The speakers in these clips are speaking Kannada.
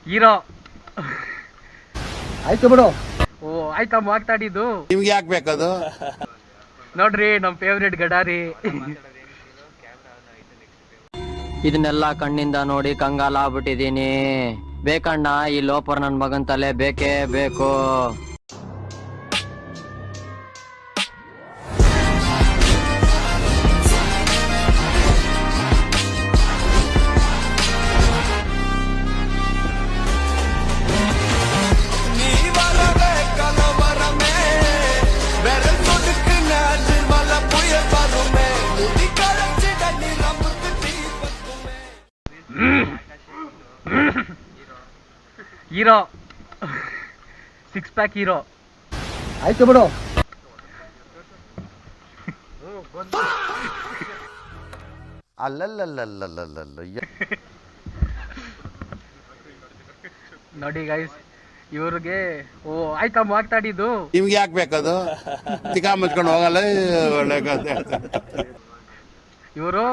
ಹೀರೋ. ಆಯ್ತು ಬಿಡು. ಓ ಆಯ್ತಾ ಮಾತಾಡಿದ್ದು. ನಿಮ್ಗೆ ಯಾಕೆ ಬೇಕದು? ನೋಡ್ರಿ ನಮ್ ಫೇವ್ರೇಟ್ ಗಡಾರಿ. ಇದನ್ನೆಲ್ಲ ಕಣ್ಣಿಂದ ನೋಡಿ ಕಂಗಾಲ ಆಗ್ಬಿಟ್ಟಿದೀನಿ. ಬೇಕಣ್ಣ ಈ ಲೋಪರ್ ನನ್ ಮಗನ್ ತಲೆ ಬೇಕೇ ಬೇಕು. Hero 6 pack hero. ಆಯ್ತು ಬಿಡು. ನೋಡಿ ಗೈಸ್ ಇವ್ರಿಗೆ ಓ ಆಯ್ತಾ ಮಾತಾಡಿದ್ದು. ನಿಮ್ಗೆ ಯಾಕೆ ಬೇಕದು? ತಿಕಾ ಮುಚ್ಕೊಂಡು ಹೋಗಲ್ಲ. ಒಳ್ಳೆ ಕಥೆ. ಇವರು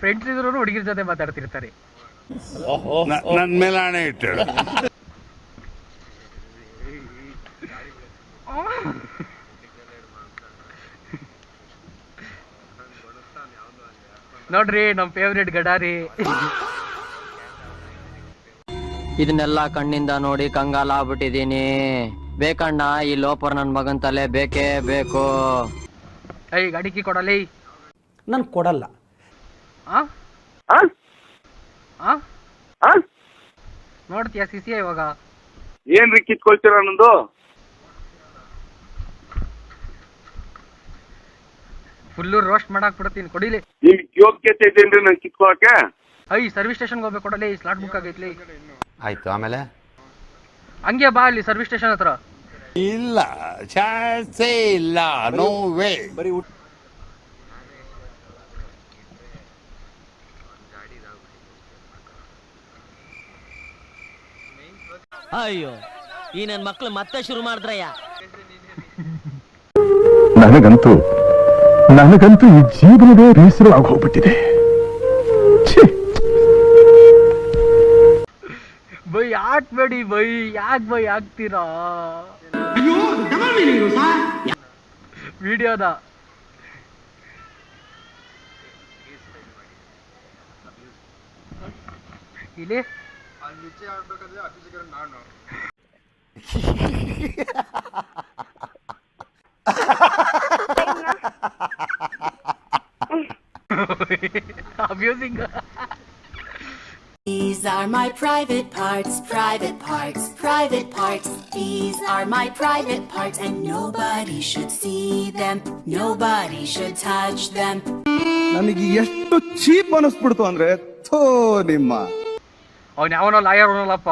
ಫ್ರೆಂಡ್ಸ್ ಇದ್ರು ಹುಡುಗಿರ ಜೊತೆ ಮಾತಾಡ್ತಿರ್ತಾರೆ. ನನ್ ಮೇಲೆ ಹಣೆ ಇಟ್ಟು. ನೋಡ್ರಿ ನಮ್ ಫೇವ್ರೇಟ್ ಗಡಾರಿ. ಇದನ್ನೆಲ್ಲ ಕಣ್ಣಿಂದ ನೋಡಿ ಕಂಗಾಲ ಆಗ್ಬಿಟ್ಟಿದೀನಿ. ಬೇಕಣ್ಣ ಈ ಲೋಪರ್ ನನ್ ಮಗನ್ ತಲೆ ಬೇಕೇ ಬೇಕು. ಗಾಡಿ ಕೀ ಕೊಡಲಿ. ನಾನು ಕೊಡಲ್ಲ. ನೋಡ್ತೀಯ ಸಿಸಿ ಇವಾಗ ಏನ್ರಿ ಕಿತ್ಕೊಳ್ತೀರ ನಂದು? ಫುಲ್ಲು ರೋಸ್ಟ್ ಮಾಡಾಕ್ ಬಿಡ್ತೀನಿ ಕೊಡಿಲಿ. ನಿಮ್ಗೆ ಯೋಗ್ಯತೆ ಇದೇನ್ರಿ ನನ್ ಕಿತ್ಕೊಳಕ್ಕೆ? ಸರ್ವಿಸ್ ಸ್ಟೇಷನ್ಗೆ ಹೋಗ್ಬೇಕು ಕೊಡಲಿ. ಸ್ಲಾಟ್ ಬುಕ್ ಆಗೈತ್ಲಿ. ಆಯ್ತು ಆಮೇಲೆ ಹಂಗೆ ಬಾ ಅಲ್ಲಿ ಸರ್ವಿಸ್ ಸ್ಟೇಷನ್ ಹತ್ರ. ಇಲ್ಲ ಚಾನ್ಸೇ ಇಲ್ಲ. No way. ಬರೀ ಅಯ್ಯೋ ಈ ನನ್ ಮಕ್ಳು ಮತ್ತೆ ಶುರು ಮಾಡಿದ್ರಯ್ಯ. ನನಗಂತೂ ಈ ಜೀವನವೇ ಬೇಸರ ಆಗೋಗ್ಬಿಟ್ಟಿದೆ. ಬೈ ಹಾಕ್ಬೇಡಿ ಬೈ. ಯಾಕೆ ಬೈ ಹಾಕ್ತೀರಾ ವಿಡಿಯೋದ? ಇಲ್ಲಿ abusing. These are my private parts, private parts, private parts. These are my private parts and nobody should see them. Nobody should touch them. ನನಗೆ ಎಷ್ಟು ಚೀಪ್ ಅನಿಸ್ಬಿಡ್ತು ಅಂದ್ರೆ ಥೋ ನಿಮ್ಮ. ಅವ್ನು ಯಾವನೋ ಲಾಯರ್ ಅವನಲ್ಲಪ್ಪ.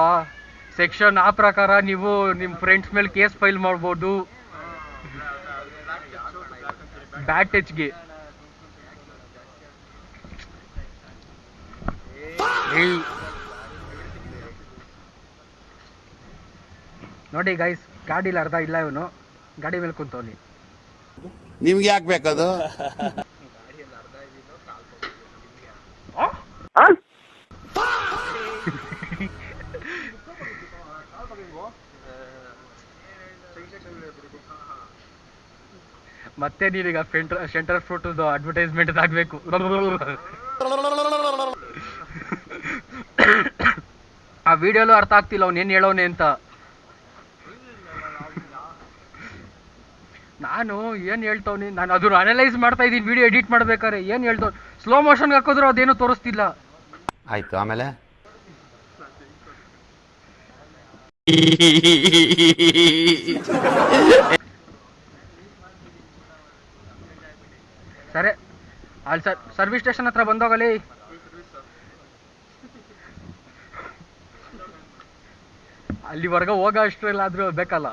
ಸೆಕ್ಷನ್ ಆ ಪ್ರಕಾರ ನೀವು ನಿಮ್ಮ ಫ್ರೆಂಡ್ಸ್ ಮೇಲೆ ಕೇಸ್ ಫೈಲ್ ಮಾಡ್ಬೋದು. ಬ್ಯಾಡ್ ಟಚ್ಗೆ. ನೋಡಿ ಗೈಸ್ ಗಾಡಿಲಿ ಅರ್ಧ ಇಲ್ಲ. ಇವನು ಗಾಡಿ ಮೇಲೆ ಕುಂತವನಿ. ನಿಮ್ಗೆ ಯಾಕೆ ಬೇಕದು? ಮತ್ತೆ ನೀವೀಗ ಸೆಂಟರ್ ಫ್ರೂಟ್ ಅಡ್ವರ್ಟೈಸ್ಮೆಂಟ್ ಆಗ್ಬೇಕು. ಆ ವಿಡಿಯೋಲು ಅರ್ಥ ಆಗ್ತಿಲ್ಲ ಅವ್ನು ಏನ್ ಹೇಳೋನೆ ಅಂತ. ನಾನು ಏನ್ ಹೇಳ್ತವ್ನಿ, ನಾನು ಅದನ್ನ ಅನಲೈಸ್ ಮಾಡ್ತಾ ಇದ್ದೀನಿ ವಿಡಿಯೋ ಎಡಿಟ್ ಮಾಡ್ಬೇಕಾರೆ. ಏನ್ ಹೇಳ್ತವ್ ಸ್ಲೋ ಮೋಷನ್ ಹಾಕಿದ್ರು ಅದೇನು ತೋರಿಸ್ತಿಲ್ಲ. ಆಯ್ತು ಆಮೇಲೆ ಸರಿ ಅಲ್ಲಿ ಸರ್ವಿಸ್ ಸ್ಟೇಷನ್ ಹತ್ರ ಬಂದೋಗಲಿ. ಅಲ್ಲಿವರೆಗೆ ಹೋಗೋ ಅಷ್ಟರಲ್ಲಾದ್ರೂ ಬೇಕಲ್ಲ.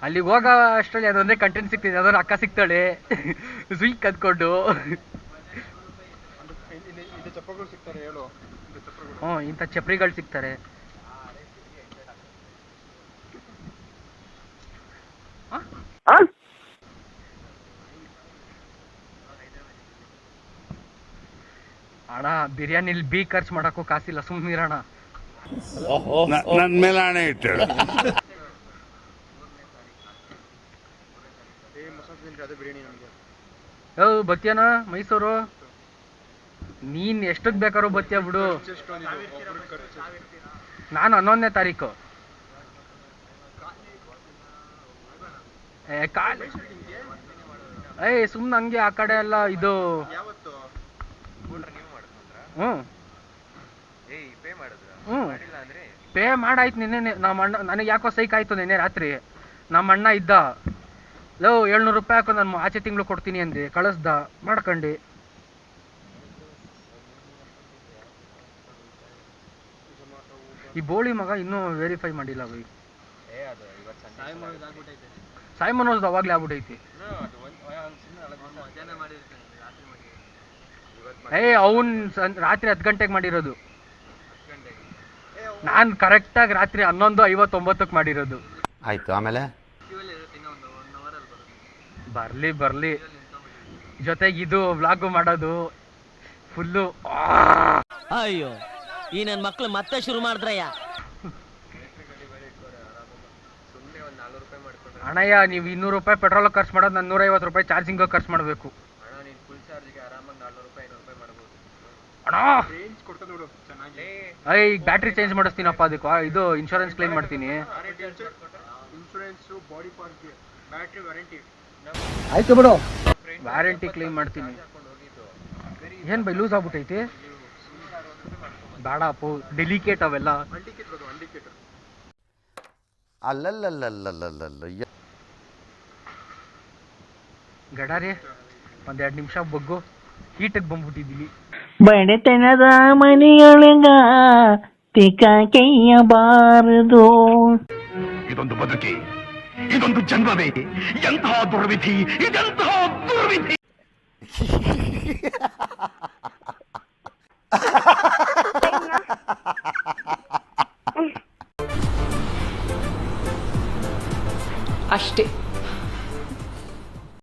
ಅಲ್ಲಿಗೆ ಹೋಗೋ ಅಷ್ಟರಲ್ಲಿ ಅದೊಂದೇ ಕಂಟೆಂಟ್ ಸಿಗ್ತಿದೆ. ಯಾವ್ದಾದ್ರು ಅಕ್ಕ ಸಿಗ್ತಾಳೆ ಸ್ವೀಟ್ ಕದ್ಕೊಂಡು. ಇಂಥ ಚಪ್ರಿಗಳು ಸಿಗ್ತಾರೆ. ಅಣ್ಣ ಬಿರಿಯಾನಿಲಿ ಖರ್ಚು ಮಾಡೋಕ್ಕೂ ಕಾಸಿಲ್ಲ, ಸುಮ್ಮನಿರೋಣ. ನನ್ ಮೇಲೆ ಹಣೆ ಇಟ್ಟಳು. ಬತ್ತಿಯಾನ ಮೈಸೂರು ನೀನ್ ಎಷ್ಟಕ್ ಬೇಕಾರೋ ಬತ್ತಿಯ ಬಿಡು. ನಾನು 11ನೇ ತಾರೀಕು ಸುಮ್ನೆ ಹಂಗೆ ಆ ಕಡೆ ಎಲ್ಲ ಇದು. ಪೇ ಮಾಡಾಯ್ತು ನಿನ್ನೆ. ನಮ್ಮ ಅಣ್ಣ ನನಗೆ ಯಾಕೋ ಸೈಕ್ ಆಯ್ತು ನಿನ್ನೆ ರಾತ್ರಿ. ನಮ್ಮ ಅಣ್ಣ ಇದ್ದ 700 ರೂಪಾಯಿ ಹಾಕೋ ನಾನು ಆಚೆ ತಿಂಗಳು ಕೊಡ್ತೀನಿ ಅಂದೆ, ಕಳಿಸ್ದ ಮಾಡ್ಕೊಂಡು. ಈ ಬೋಳಿ ಮಗ ಇನ್ನೂ ವೆರಿಫೈ ಮಾಡಿಲ್ಲ ಬೈ. ಸಾಯಿ ಮನೋಜ್ ಅವಾಗ್ಲೇ ಆಗ್ಬಿಟ್ಟೈತಿ. ಅವನ್ ರಾತ್ರಿ 10 ಗಂಟೆಗೆ ಮಾಡಿರೋದು. ನಾನ್ ಕರೆಕ್ಟಾಗಿ ರಾತ್ರಿ 11:59 ಮಾಡಿರೋದು. ಆಯ್ತು, ಆಮೇಲೆ ಬರ್ಲಿ ಜೊತೆಗೆ ಇದು ವ್ಲಾಗು ಮಾಡೋದು ಫುಲ್ಲು. ಅಯ್ಯೋ, ಈ ನನ್ ಮಕ್ಳು ಮತ್ತೆ ಶುರು ಮಾಡಿದ್ರಯ್ಯ. ಅಣ್ಣಯ್ಯ, ನೀವು 200 ರೂಪಾಯಿ ಪೆಟ್ರೋಲ್ ಖರ್ಚು ಮಾಡೋದು, ನಾನು 150 ರೂಪಾಯಿ ಚಾರ್ಜಿಂಗ್ ಖರ್ಚು ಮಾಡಬೇಕು. ಅಣ್ಣ ಈಗ ಬ್ಯಾಟ್ರಿ ಚೇಂಜ್ ಮಾಡಿಸ್ತೀನಪ್ಪ, ಅದಕ್ಕೆ ಇದು ಇನ್ಶೂರೆನ್ಸ್ ಕ್ಲೈಮ್ ಮಾಡ್ತೀನಿ. ಆಯ್ತು ಬಿಡು, ವ್ಯಾರಂಟಿ ಕ್ಲೈಮ್ ಮಾಡ್ತೀನಿ. ಏನ್ ಬೈ ಲೂಸ್ ಆಗ್ಬಿಟ್ಟೈತಿ? ಬೇಡ ಅಪ್ಪು, ಡೆಲಿಕೇಟ್ ಅವೆಲ್ಲ. ಅಲ್ಲಲ್ಲಲ್ಲಲ್ಲಲ್ಲಲ್ಲ. ಗಡಾರಿ 1-2 ನಿಮಿಷ ಬಗ್ಗು, ಹೀಟಿಗೆ ಬಂದ್ಬಿಟ್ಟಿದ್ದೀವಿ. ಬಡತನದ ಮನೆಯೊಳಗ ತಿಕ್ಕಾಕೆಯ್ಯಬಾರದು. ಇದೊಂದು ಬದುಕಿ, ಇದೊಂದು ಜನ್ಮವೇ, ಎಂತಹ ದುರ್ವಿಧಿ, ಇದೆಂತಹ ದುರ್ವಿಧಿ. ಅಷ್ಟೇ.